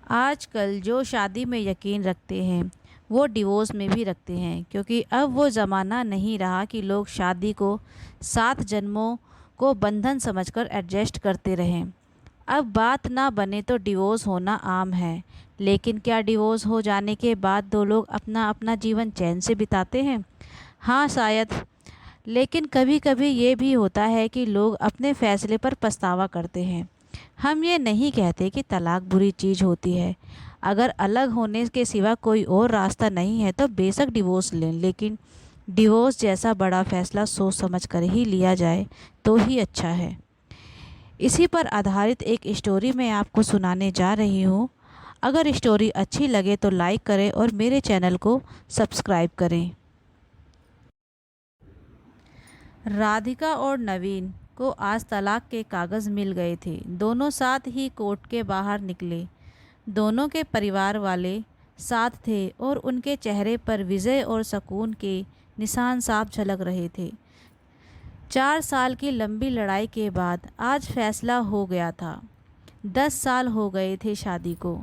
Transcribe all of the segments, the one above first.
आजकल जो शादी में यकीन रखते हैं वो डिवोर्स में भी रखते हैं, क्योंकि अब वो ज़माना नहीं रहा कि लोग शादी को 7 जन्मों को बंधन समझकर एडजस्ट करते रहें। अब बात ना बने तो डिवोर्स होना आम है। लेकिन क्या डिवोर्स हो जाने के बाद दो लोग अपना अपना जीवन चैन से बिताते हैं? हाँ, शायद। लेकिन कभी कभी ये भी होता है कि लोग अपने फैसले पर पछतावा करते हैं। हम ये नहीं कहते कि तलाक बुरी चीज़ होती है। अगर अलग होने के सिवा कोई और रास्ता नहीं है तो बेशक डिवोर्स लें, लेकिन डिवोर्स जैसा बड़ा फैसला सोच समझ कर ही लिया जाए तो ही अच्छा है। इसी पर आधारित एक स्टोरी मैं आपको सुनाने जा रही हूँ। अगर स्टोरी अच्छी लगे तो लाइक करें और मेरे चैनल को सब्सक्राइब करें। राधिका और नवीन को आज तलाक के कागज़ मिल गए थे। दोनों साथ ही कोर्ट के बाहर निकले। दोनों के परिवार वाले साथ थे और उनके चेहरे पर विजय और सुकून के निशान साफ झलक रहे थे। 4 साल की लंबी लड़ाई के बाद आज फैसला हो गया था। 10 साल हो गए थे शादी को,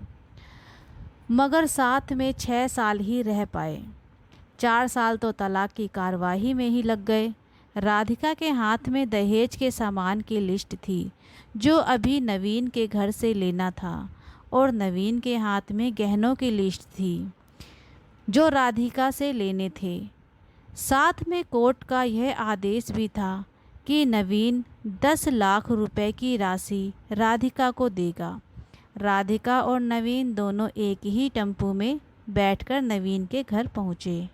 मगर साथ में 6 साल ही रह पाए। 4 साल तो तलाक की कार्रवाई में ही लग गए। राधिका के हाथ में दहेज के सामान की लिस्ट थी जो अभी नवीन के घर से लेना था, और नवीन के हाथ में गहनों की लिस्ट थी जो राधिका से लेने थे। साथ में कोर्ट का यह आदेश भी था कि नवीन 10 लाख रुपए की राशि राधिका को देगा। राधिका और नवीन दोनों एक ही टेम्पो में बैठकर नवीन के घर पहुँचे।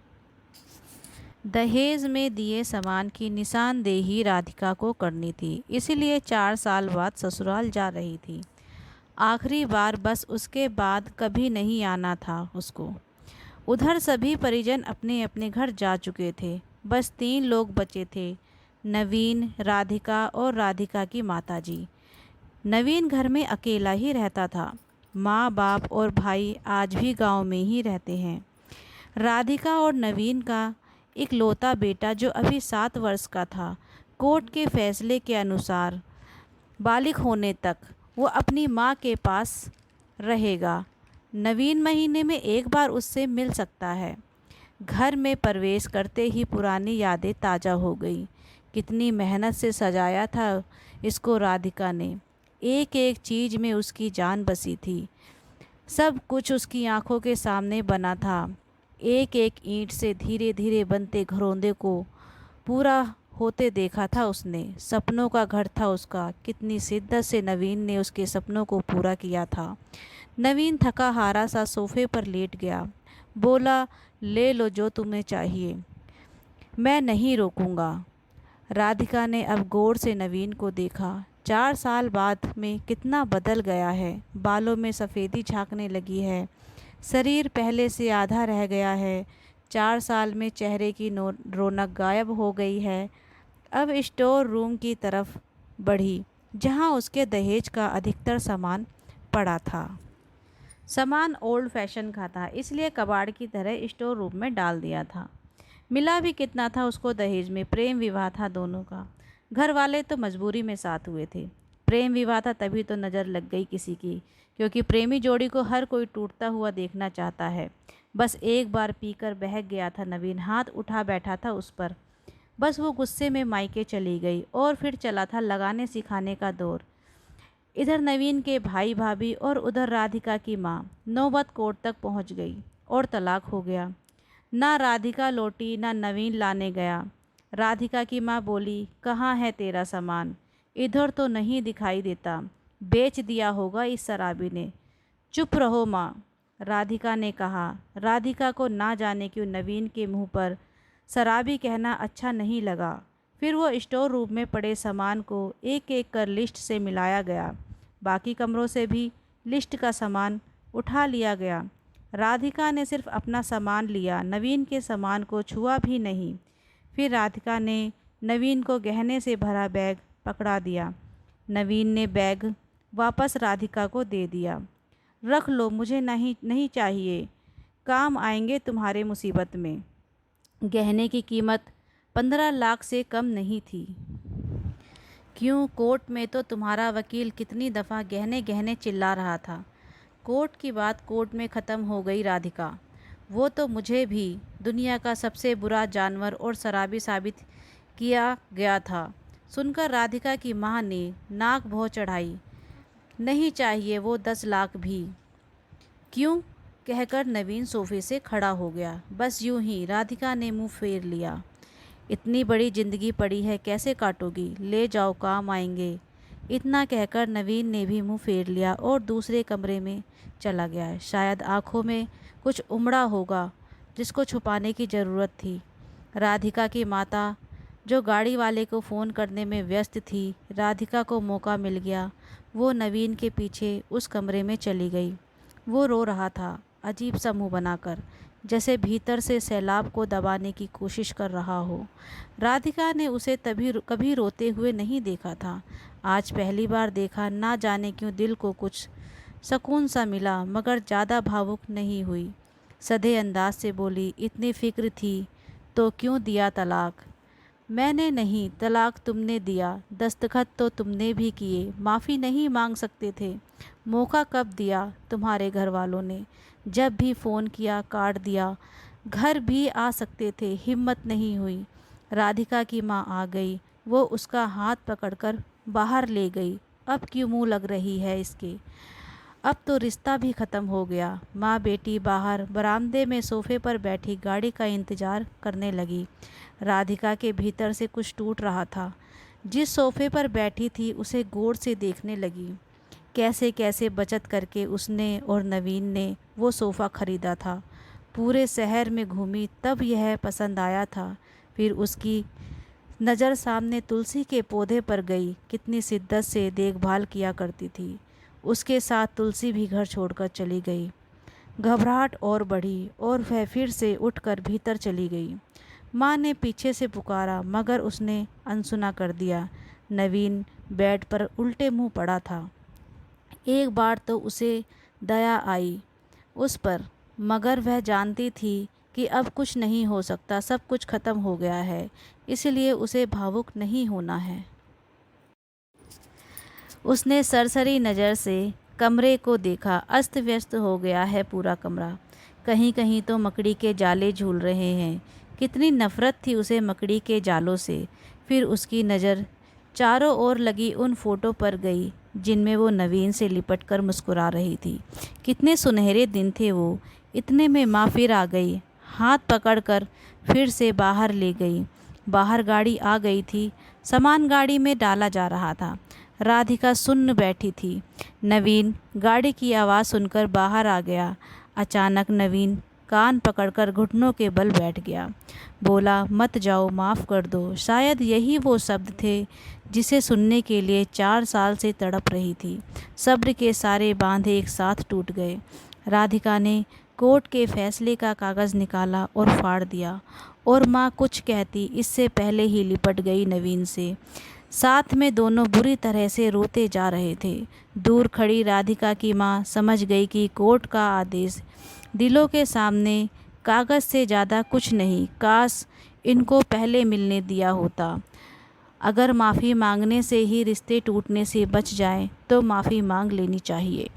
दहेज में दिए सामान की निशानदेही राधिका को करनी थी, इसलिए 4 साल बाद ससुराल जा रही थी। आखिरी बार बस उसके बाद कभी नहीं आना था उसको। उधर सभी परिजन अपने अपने घर जा चुके थे। बस 3 लोग बचे थे, नवीन, राधिका और राधिका की माताजी। नवीन घर में अकेला ही रहता था। माँ बाप और भाई आज भी गांव में ही रहते हैं। राधिका और नवीन का इकलौता बेटा जो अभी 7 वर्ष का था, कोर्ट के फैसले के अनुसार बालिग होने तक वो अपनी माँ के पास रहेगा। नवीन महीने में एक बार उससे मिल सकता है। घर में प्रवेश करते ही पुरानी यादें ताज़ा हो गई। कितनी मेहनत से सजाया था इसको राधिका ने। एक एक चीज़ में उसकी जान बसी थी। सब कुछ उसकी आंखों के सामने बना था। एक एक ईंट से धीरे धीरे बनते घरौंदे को पूरा होते देखा था उसने। सपनों का घर था उसका। कितनी शिद्दत से नवीन ने उसके सपनों को पूरा किया था। नवीन थका हारा सा सोफे पर लेट गया। बोला, ले लो जो तुम्हें चाहिए, मैं नहीं रोकूंगा। राधिका ने अब गौर से नवीन को देखा। 4 साल बाद में कितना बदल गया है। बालों में सफ़ेदी झांकने लगी है। शरीर पहले से आधा रह गया है। 4 साल में चेहरे की रौनक गायब हो गई है। अब स्टोर रूम की तरफ बढ़ी जहां उसके दहेज का अधिकतर सामान पड़ा था। सामान ओल्ड फैशन का था, इसलिए कबाड़ की तरह स्टोर रूम में डाल दिया था। मिला भी कितना था उसको दहेज में? प्रेम विवाह था दोनों का। घर वाले तो मजबूरी में साथ हुए थे। प्रेम विवाह था तभी तो नज़र लग गई किसी की, क्योंकि प्रेमी जोड़ी को हर कोई टूटता हुआ देखना चाहता है। बस एक बार पीकर बहक गया था नवीन, हाथ उठा बैठा था उस पर। बस वो गुस्से में मायके चली गई और फिर चला था लगाने सिखाने का दौर। इधर नवीन के भाई भाभी और उधर राधिका की माँ। नौबत कोर्ट तक पहुँच गई और तलाक हो गया। ना राधिका लौटी, ना नवीन लाने गया। राधिका की माँ बोली, कहाँ है तेरा सामान? इधर तो नहीं दिखाई देता, बेच दिया होगा इस शराबी ने। चुप रहो माँ, राधिका ने कहा। राधिका को ना जाने क्यों नवीन के मुंह पर शराबी कहना अच्छा नहीं लगा। फिर वो स्टोर रूम में पड़े सामान को एक एक कर लिस्ट से मिलाया गया। बाकी कमरों से भी लिस्ट का सामान उठा लिया गया। राधिका ने सिर्फ अपना सामान लिया, नवीन के सामान को छुआ भी नहीं। फिर राधिका ने नवीन को गहने से भरा बैग पकड़ा दिया। नवीन ने बैग वापस राधिका को दे दिया। रख लो, मुझे नहीं चाहिए, काम आएंगे तुम्हारे मुसीबत में। गहने की कीमत 15 लाख से कम नहीं थी। क्यों? कोर्ट में तो तुम्हारा वकील कितनी दफ़ा गहने गहने चिल्ला रहा था। कोर्ट की बात कोर्ट में ख़त्म हो गई राधिका। वो तो मुझे भी दुनिया का सबसे बुरा जानवर और शराबी साबित किया गया था। सुनकर राधिका की माँ ने नाक भौं चढ़ाई। नहीं चाहिए वो 10 लाख भी। क्यों? कहकर नवीन सोफे से खड़ा हो गया। बस यूं ही। राधिका ने मुंह फेर लिया। इतनी बड़ी जिंदगी पड़ी है, कैसे काटोगी? ले जाओ, काम आएंगे। इतना कहकर नवीन ने भी मुंह फेर लिया और दूसरे कमरे में चला गया। शायद आंखों में कुछ उमड़ा होगा जिसको छुपाने की ज़रूरत थी। राधिका की माता जो गाड़ी वाले को फ़ोन करने में व्यस्त थी, राधिका को मौका मिल गया। वो नवीन के पीछे उस कमरे में चली गई। वो रो रहा था, अजीब सा मुँह बनाकर, जैसे भीतर से सैलाब को दबाने की कोशिश कर रहा हो। राधिका ने उसे कभी रोते हुए नहीं देखा था। आज पहली बार देखा। ना जाने क्यों दिल को कुछ सुकून सा मिला, मगर ज़्यादा भावुक नहीं हुई। सधे अंदाज से बोली, इतनी फिक्र थी तो क्यों दिया तलाक? मैंने नहीं, तलाक तुमने दिया। दस्तखत तो तुमने भी किए। माफ़ी नहीं मांग सकते थे? मौका कब दिया तुम्हारे घर वालों ने? जब भी फ़ोन किया काट दिया। घर भी आ सकते थे, हिम्मत नहीं हुई। राधिका की माँ आ गई। वो उसका हाथ पकड़कर बाहर ले गई। अब क्यों मुँह लग रही है इसके? अब तो रिश्ता भी ख़त्म हो गया। माँ बेटी बाहर बरामदे में सोफे पर बैठी गाड़ी का इंतज़ार करने लगी। राधिका के भीतर से कुछ टूट रहा था। जिस सोफे पर बैठी थी उसे गौर से देखने लगी। कैसे कैसे बचत करके उसने और नवीन ने वो सोफ़ा ख़रीदा था। पूरे शहर में घूमी तब यह पसंद आया था। फिर उसकी नज़र सामने तुलसी के पौधे पर गई। कितनी शिद्दत से देखभाल किया करती थी। उसके साथ तुलसी भी घर छोड़कर चली गई। घबराहट और बढ़ी और वह फिर से उठकर भीतर चली गई। माँ ने पीछे से पुकारा, मगर उसने अनसुना कर दिया। नवीन बेड पर उल्टे मुंह पड़ा था। एक बार तो उसे दया आई उस पर, मगर वह जानती थी कि अब कुछ नहीं हो सकता, सब कुछ ख़त्म हो गया है, इसलिए उसे भावुक नहीं होना है। उसने सरसरी नज़र से कमरे को देखा। अस्त व्यस्त हो गया है पूरा कमरा। कहीं कहीं तो मकड़ी के जाले झूल रहे हैं। कितनी नफ़रत थी उसे मकड़ी के जालों से। फिर उसकी नज़र चारों ओर लगी उन फ़ोटो पर गई जिनमें वो नवीन से लिपट कर मुस्कुरा रही थी। कितने सुनहरे दिन थे वो। इतने में माँ फिर आ गई। हाथ पकड़कर फिर से बाहर ले गई। बाहर गाड़ी आ गई थी। सामान गाड़ी में डाला जा रहा था। राधिका सुन्न बैठी थी। नवीन गाड़ी की आवाज़ सुनकर बाहर आ गया। अचानक नवीन कान पकड़कर घुटनों के बल बैठ गया। बोला, मत जाओ, माफ़ कर दो। शायद यही वो शब्द थे जिसे सुनने के लिए 4 साल से तड़प रही थी। सब्र के सारे बांध एक साथ टूट गए। राधिका ने कोर्ट के फैसले का कागज़ निकाला और फाड़ दिया। और माँ कुछ कहती इससे पहले ही लिपट गई नवीन से। साथ में दोनों बुरी तरह से रोते जा रहे थे। दूर खड़ी राधिका की माँ समझ गई कि कोर्ट का आदेश दिलों के सामने कागज़ से ज़्यादा कुछ नहीं। काश इनको पहले मिलने दिया होता। अगर माफ़ी मांगने से ही रिश्ते टूटने से बच जाएं, तो माफ़ी मांग लेनी चाहिए।